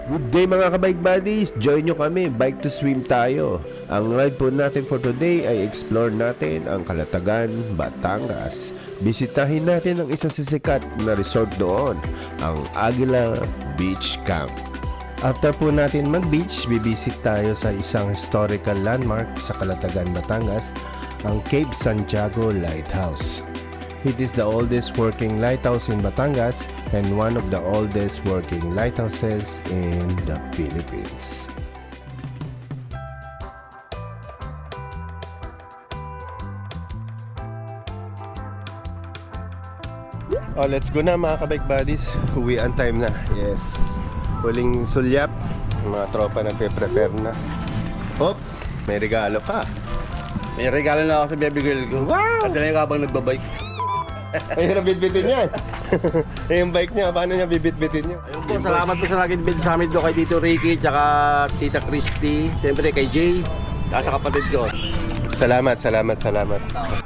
Good day mga kabike buddies! Join nyo kami, bike to swim tayo. Ang ride po natin for today ay explore natin ang Calatagan, Batangas. Bisitahin natin ang isa sa sikat na resort doon, ang Aguila Beach Camp. After po natin mag-beach, bibisit tayo sa isang historical landmark sa Calatagan, Batangas, ang Cape Santiago Lighthouse. It is the oldest working lighthouse in Batangas and one of the oldest working lighthouses in the Philippines. Oh, let's go na mga kabike buddies. Uwian time na. Yes. Huling sulyap. Mga tropa nagpe-prepare na. Hop, may regalo pa. May regalo na ako sa baby girl ko. Wow! At dahil habang nagbabike. Ayun ang bitbitin yan. Yung bike niya, paano niya bibitbitin niya? Ayun po, salamat po sa laging bid sa amin doon kay Tito Ricky, tsaka Tita Christy, siyempre kay Jay, tsaka sa kapatid ko. Salamat.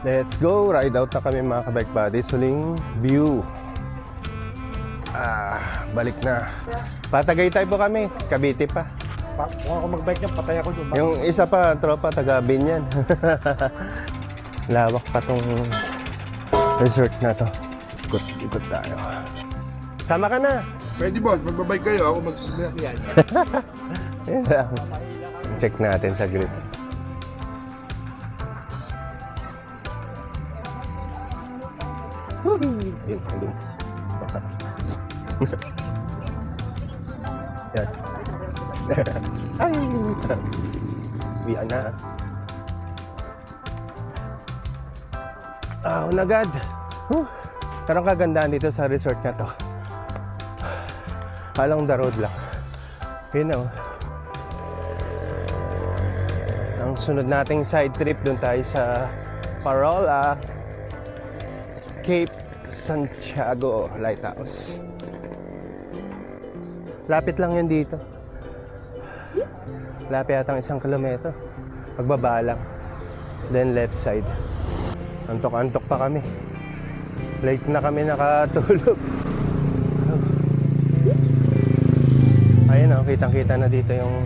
Let's go! Ride out na kami mga kabike buddies. Huling view. Balik na. Patagaytay po kami. Cavite pa. Kung ako mag-bike niya, patay ako doon. Yung isa pa, tropa, taga Binyan. Lawak pa tong resort na to. Ikot tayo. Sama ka na. Pwede boss, magbabay kayo, ako magsasakyan. Yan lang. Check natin sa grid. Yan. Ay! Uwian na. Agad. Pero ang kagandahan dito sa resort na to, along the road lang. You know, ang sunod nating side trip, dun tayo sa Parola, Cape Santiago Lighthouse. Lapit lang yun dito. Lapit yatang 1 kilometro. Pagbaba lang. Then left side. Antok-antok pa kami. Late na kami nakatulog. Ayun o, kitang-kita na dito yung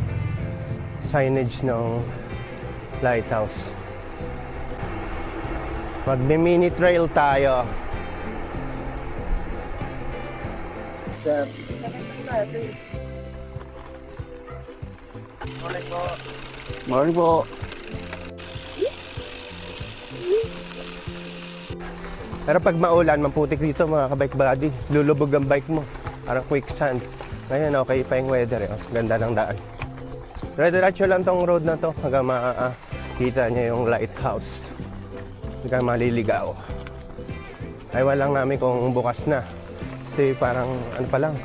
signage ng lighthouse. Magme-mini trail tayo. Morning po. Pero pag maulan, mamputik dito mga kabike buddy. Lulubog ang bike mo. Parang quicksand. Ngayon, okay pa yung weather. Ganda ng daan. Diretso lang tong road na to hanggang makikita niya yung lighthouse. Hanggang maliligaw. Aywan lang namin kung bukas na. Kasi parang ano pa lang,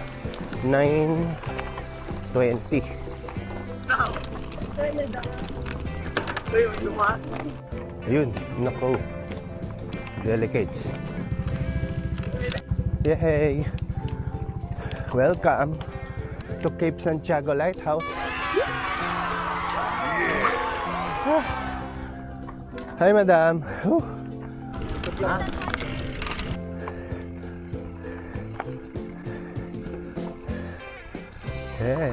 9:20. Ayun, nako. Delicates. Yay! Welcome to Cape Santiago Lighthouse. Hi, madam. Yeah.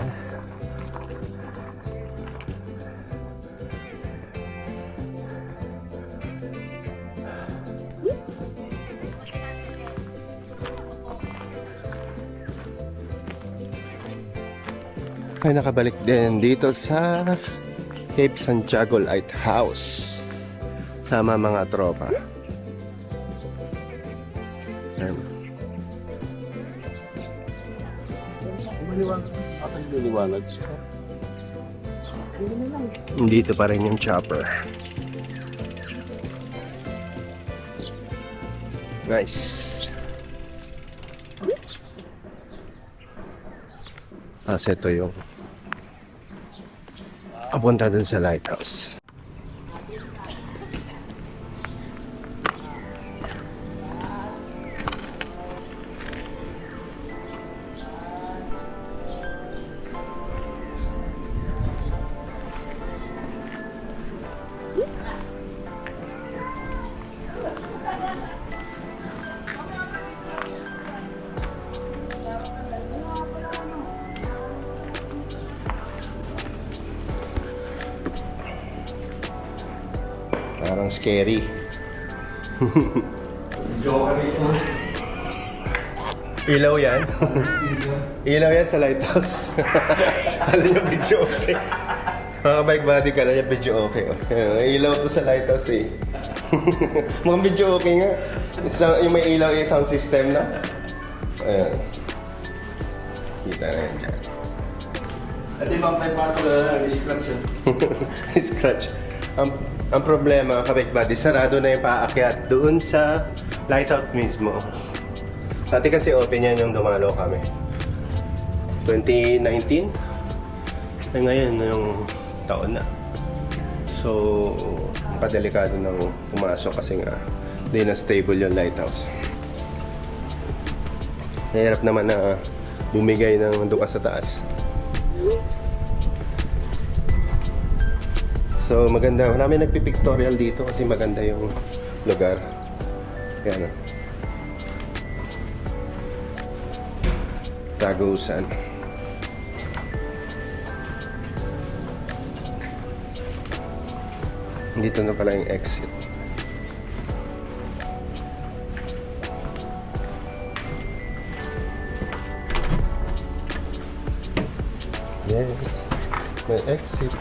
Ay nakabalik din dito sa Cape Santiago Lighthouse sama mga tropa. Ayan. Dito pa rin yung chopper. Nice. Ito yung papunta dun sa lighthouse. Parang scary. Ilaw yan. Ilaw yan sa lighthouse. Alam niyo, video okay. Mga bike body ka lang yung video okay. Ilaw to sa lighthouse eh. Mga video okay nga. Yung may ilaw yung sound system na. Ayan. Kita na yan dyan. At ibang type pa ito, scratch yun. Scratch. Ang problema, kabike body, sarado na yung paakyat doon sa lighthouse mismo. Dati kasi open yan yung dumalo kami. 2019? Ay ngayon, yung taon na. So, padelikado nang pumasok kasi nga di na stable yung lighthouse. Mahirap naman na bumigay ng doon ka sa taas. So maganda, marami nagpipictorial dito kasi maganda yung lugar. Yan. Tagusan. Dito na pala yung exit. Yes, may exit.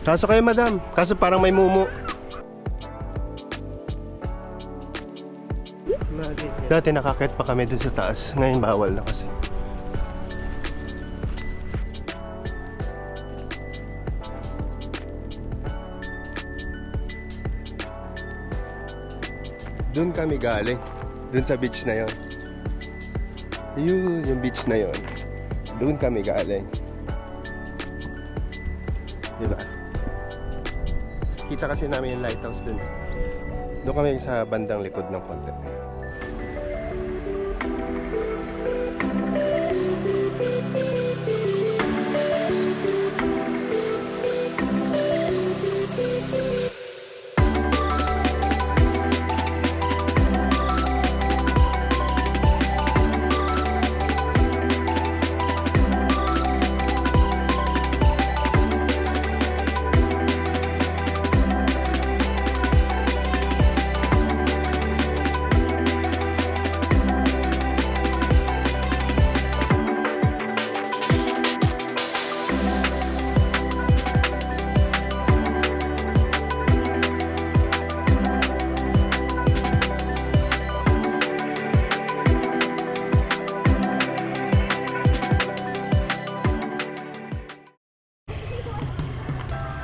Kaso kayo, madam. Kaso parang may mumu. Dati nakakit pa kami dun sa taas. Ngayon bawal na kasi. Doon kami galing. Doon sa beach na yon. Yun, yung beach na yon. Doon kami galing. Diba? Kita kasi namin yung lighthouse doon. Doon kami sa bandang likod ng konti.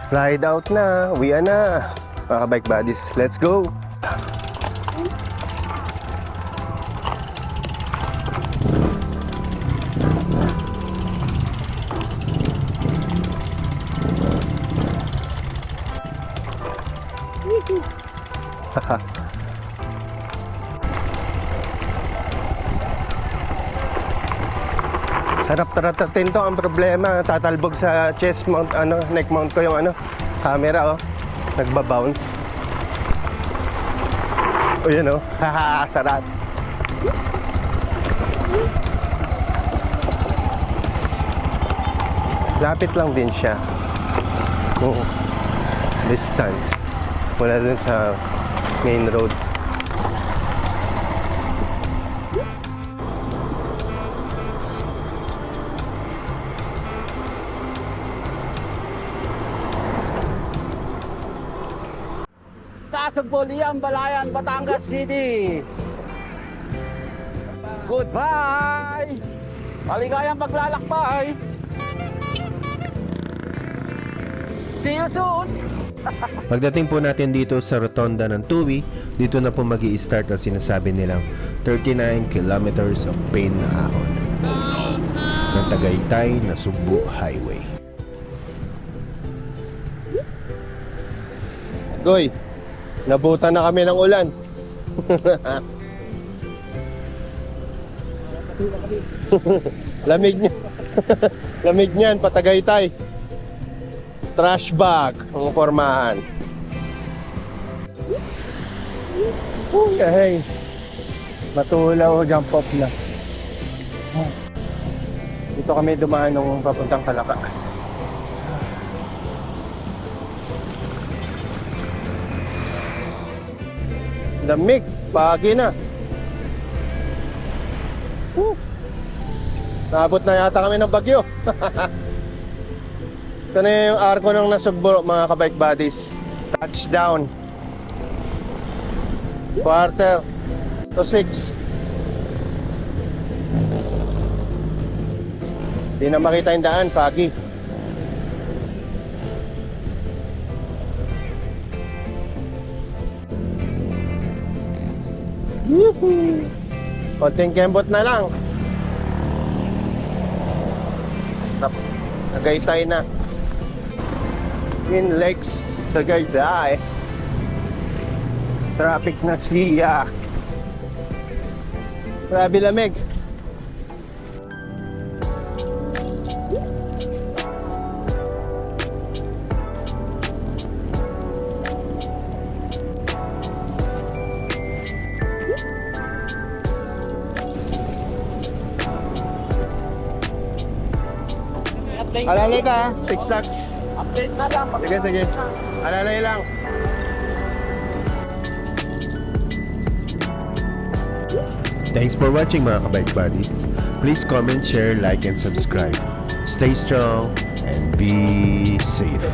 Ride out na, uwian na. Mga bike buddies, let's go! Sarap taratatin to. Ang problema, tatalbog sa chest mount, neck mount ko yung camera, nagbabounce. O yun, haha, sarap. Lapit lang din siya. Distance. Wala dun sa main road. Polian, Balayan, Batangas City. Goodbye! Maligayang paglalakbay. See you soon! Pagdating po natin dito sa rotonda ng Tuwi, dito na po mag-i-start ang sinasabi nilang 39 kilometers of pain na ahon ng Tagaytay na Subo Highway. Goy! Nabutan na kami ng ulan. Lamig niya. Lamig niyan, Patagaytay. Trash bag ang formahan. Hey. Matulaw, jump off na. Dito kami dumaan nung papuntang Kalaka. Lamig, pagi na. Naabot na yata kami ng bagyo. Ito na yung arko ng Nasugbo, mga kabike buddies. Touchdown. 5:45. Di na makita yung daan, pagi. Woohoo! Konting kembot na lang. Tagaytay na. In Lakes, Tagaytay. Traffic na siya. Grabe lamig. Alalay ka, zigzag. Update na lang. Sige, sige. Alalay lang. Thanks for watching, mga kabike buddies. Please comment, share, like, and subscribe. Stay strong and be safe.